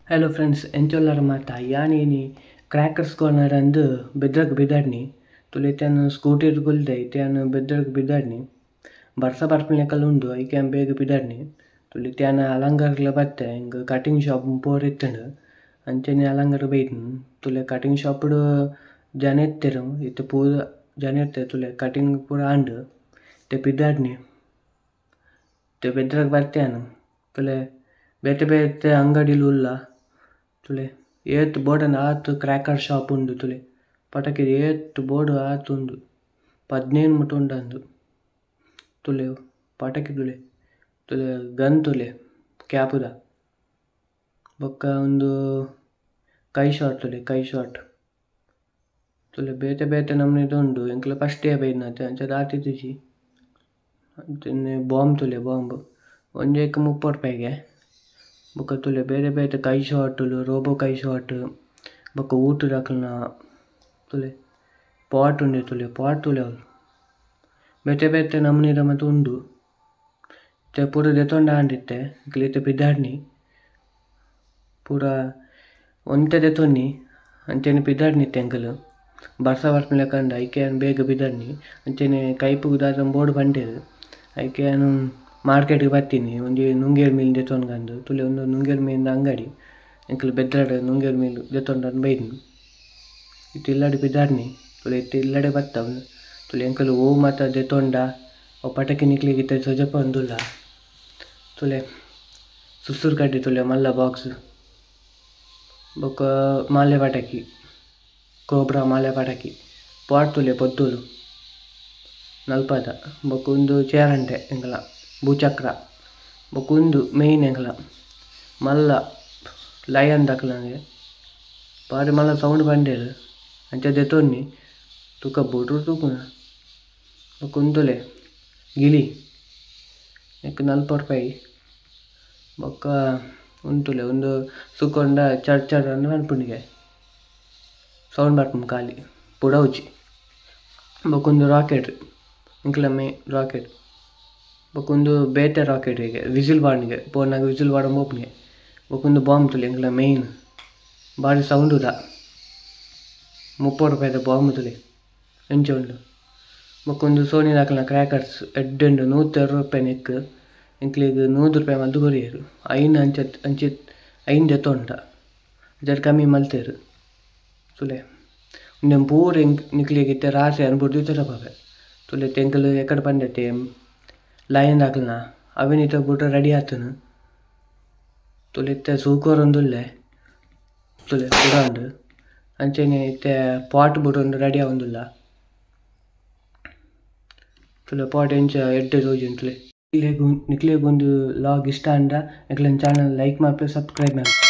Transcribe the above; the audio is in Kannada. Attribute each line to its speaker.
Speaker 1: हेलो फ्रेंड्स एंचोलर माता यानी क्रैकर्स कॉर्नर अंद बेद्रक बिदाड़नी तुले त्यान स्कूटर गुल्दे त्यान बेद्रक बिदाड़नी बर्सा बर्पलेकल उंडु ऐके बेग बिदाड़नी तुले त्यान अलंगारल बत्ते इंग कटिंग शॉप पोर इत्तंड अंचेने अलंगार बेइतन तुले कटिंग शॉप जन एत्तेर इत्ते पूरा जन एत्ते तुले कटिंग पूरा आंड ते बिदाड़नी ते बेद्रक बत्तेन तुले बेते बेते अंगडिलु उल्ला तुले ಏತ್ ಬೋರ್ಡನ್ ಆತು ಕ್ರ್ಯಾಕರ್ ಶಾಪ್ ಉಂಡು ತುಲೆ ಪಟಕಿದ ಏತ್ ಬೋರ್ಡ್ ಆತು ಉಂಡು 15 ಮುಟ ಉಂಡಂದು ತುಲೆ ಪಟಕಿ ತುಲೆ ತುಲೆ ಗನ್ ತುಲೆ ಕ್ಯಾಪುದ ಬೊಕ್ಕ ಒಂದು ಕೈ ಶಾಟ್ ತುಲೆ ಬೇತೆ ಬೇತೆ ನಮ್ನೆದು ಉಂಡು ಎಂಕ್ಲ ಫಸ್ಟ್ ಡೇ ಬೈದ್ನತೆ ಅಂಚ ದಾತಿದಿಜಿ ಅಂಚನೆ ಬಾಂಬ್ ತುಲೆ ಬಾಂಬ್ ಒಂಜೇಕ 30 ರೂಪಾಯಿಗೆ ಬೊಕ್ಕ ತುಲೆ ಬೇರೆ ಬೇರೆ ಕೈ ಶಾಟುಲು ರೋಬೋ ಕೈ ಶಾಟ್ ಬೊಕ್ಕ ಊಟು ರಕಲ್ನ ತುಲೆ ಪಾಟ್ ಉಂಡೆ ತುಲೆ ಪಾಟ್ ತುಲೆ ಅವಳು ಬೇತೆ ಬೇತೆ ನಮೂನಿದ ಮತ್ತು ಉಂಡು ಇತ್ತೆ ಪೂರ ದೆತೊಂಡ ಆಂಡಿತ್ತೆ ಇತ್ತೆ ಬಿದ್ದಾಡ್ನಿ ಪೂರ ಒಂತೆ ದೆತೊನ್ನಿ ಅಂಚೆನೆ ಬಿದ್ದಾಡ್ನಿತ್ತೆ ಎಂಕಲು ಬರ್ಸ ಬರ್ಪಲೆ ಕಂಡ ಐಕೆ ಬೇಗ ಬಿದ್ದಾಡ್ನಿ ಅಂಚೆನೆ ಕೈಪುಗು ದಾದ ಬೋರ್ಡ್ ಬಂಡೇದು ಐಕೆ ಮಾರ್ಕೆಟ್ಗೆ ಬರ್ತೀನಿ ಒಂಜಿ ನುಂಗೇರು ಮೀನು ದೆತೊಂಡ್ಗಂದು ತುಲೆ ಒಂದು ನುಂಗೇರು ಮೀನಿನ ಅಂಗಡಿ ಎಂಕಲು ಬೆದ್ರಾಡ ನುಂಗೇರು ಮೀನು ದೆತೊಂಡನ್ನು ಬೈದ್ನು ಇತ್ತು ಇಲ್ಲಡೆ ಬಿದ್ದಾಡ್ನಿ ತುಲೆ ಇತ್ತು ಇಲ್ಲಡೆ ಬತ್ತವ ತುಲೆ ಎಂಕಲು ಓ ಮಾತ ದೆತೊಂಡ ಅವು ಪಟಕಿ ನಿಕ್ಲಿಗಿತ್ತೆ ಸೊಜಪ ಒಂದುಲ್ಲ ತುಲೆ ಸುಸುರು ಕಡ್ಡಿ ತುಲೆ ಮಲ್ಲ ಬಾಕ್ಸ್ ಬೊಕ್ಕ ಮಾಲೆ ಪಟಕಿ ಕೋಬ್ರಾ ಮಾಲೆ ಪಟಕಿ ಪಾಟ್ ತುಲೆ ಪೊತ್ತುಲು ನಲ್ಪದ ಬೊಕ್ಕ ಒಂದು ಚೇರಂಟೆ ಎಂಕಲ ಭೂಚಕ್ರ ಬೊಕ್ಕ ಮೇಯ್ನ್ ಎಂಕಲ ಮಲ್ಲ ಲಯನ್ ದಕ್ಲಂಗೆ ಬಾರಿ ಮಲ್ಲ ಸೌಂಡ್ ಬಂಡೇರು ಅಂಚ ದೆತೊನ್ನಿ ತುಕ ಬೂಟ್ರು ತೂಕುನ ಬೊಕ್ಕ ಉಂದುಲೆ ಗಿಳಿ ಎಕ್ 40 ರೂಪಾಯಿ ಬೊಕ್ಕ ಉಂತುಲೆ ಒಂದು ಸುಕ್ಕೊಂಡ ಚಡ್ ಅನ್ನು ಅನ್ಪುಂಡಿಗೆ ಸೌಂಡ್ ಬರ್ಪುಂಡು ಖಾಲಿ ಪುಡವುಜಿ ಬೊಕ್ಕ ಒಂದು ರಾಕೆಟ್ ಇಂಕ್ಲ ಮೇ ರಾಕೆಟ್ ಬೊಕ್ಕ ಬೇತೆ ರಾಕೆಟ್ಗೆ ವಿಸಿಲ್ ಬಾಡ್ನಿಗೆ ಪೋನಾಗ ವಿಸಿಲ್ ಬಾಡ ಮೋಪ್ನಿಗೆ ಬೊಕ್ಕ ಬಾಂಬ್ ತುಲೆ ಎಂಕ್ಲ ಮೇಯ್ನ್ ಭಾರಿ ಸೌಂಡುದ 30 ರೂಪಾಯಿದ ಬಾಂಬ್ ತುಲೆ ಎಂಚ ಉಂಡು ಬೊಕ್ಕ ಸೋನಿ ದಾಕಲ್ನ ಕ್ರ್ಯಾಕರ್ಸ್ ಎಡ್ಡೆಂಡು 120 ರೂಪಾಯಿ ನೆಕ್ ಎಂಕ್ಲಿಗೆ 100 ರೂಪಾಯಿ ಮದ್ದು ಕೊರಿಯರು ಐನ್ ಅಂಚೆ ಐನ್ ದೆತೊಂಡ ಜರ ಕಮ್ಮಿ ಮಲ್ತೇರು ತುಲೆ ಉಂಡೆನ್ ಪೂರ ನಿಕ್ಲಿಗಿತ್ತೆ ರಾಸೆ ಅನ್ಬುಡ್ದು ಇತ್ತರಪಾವೆ ತುಲೆ ತೆಂಕಲು ಎಕ್ಕಡ ಬಂದೈತೆ ಲಯನ್ ದಾಕಲ್ನ ಅವಿನಿತ ಬುಟ್ಟ ರೆಡಿ ಆತನು ತುಲೆ ಇತ್ತೆ ಸೂಕೋರೊಂದುಲ್ಲೆ ತುಲೆ ಪುಡಾಂಡು ಅಂಚೆನೆ ಇತ್ತೆ ಪಾಟ್ ಬುಡೊಂದು ರೆಡಿ ಆವೊಂದುಲ್ಲ ತುಲೆ ಪಾಟ್ ಎಂಚ ಎಡ್ಡೆ ತೋಜುಂಡು ತುಲೆ ನಿಕ್ಲೆಗೊಂದು ಲಾಗ್ ಇಷ್ಟ ಅಂಡ ಎಂಕ್ಲೆನ ಚಾನಲ್ ಲೈಕ್ ಮಾತ್ರ ಸಬ್ಸ್ಕ್ರೈಬ್ ಮಾಡಿ.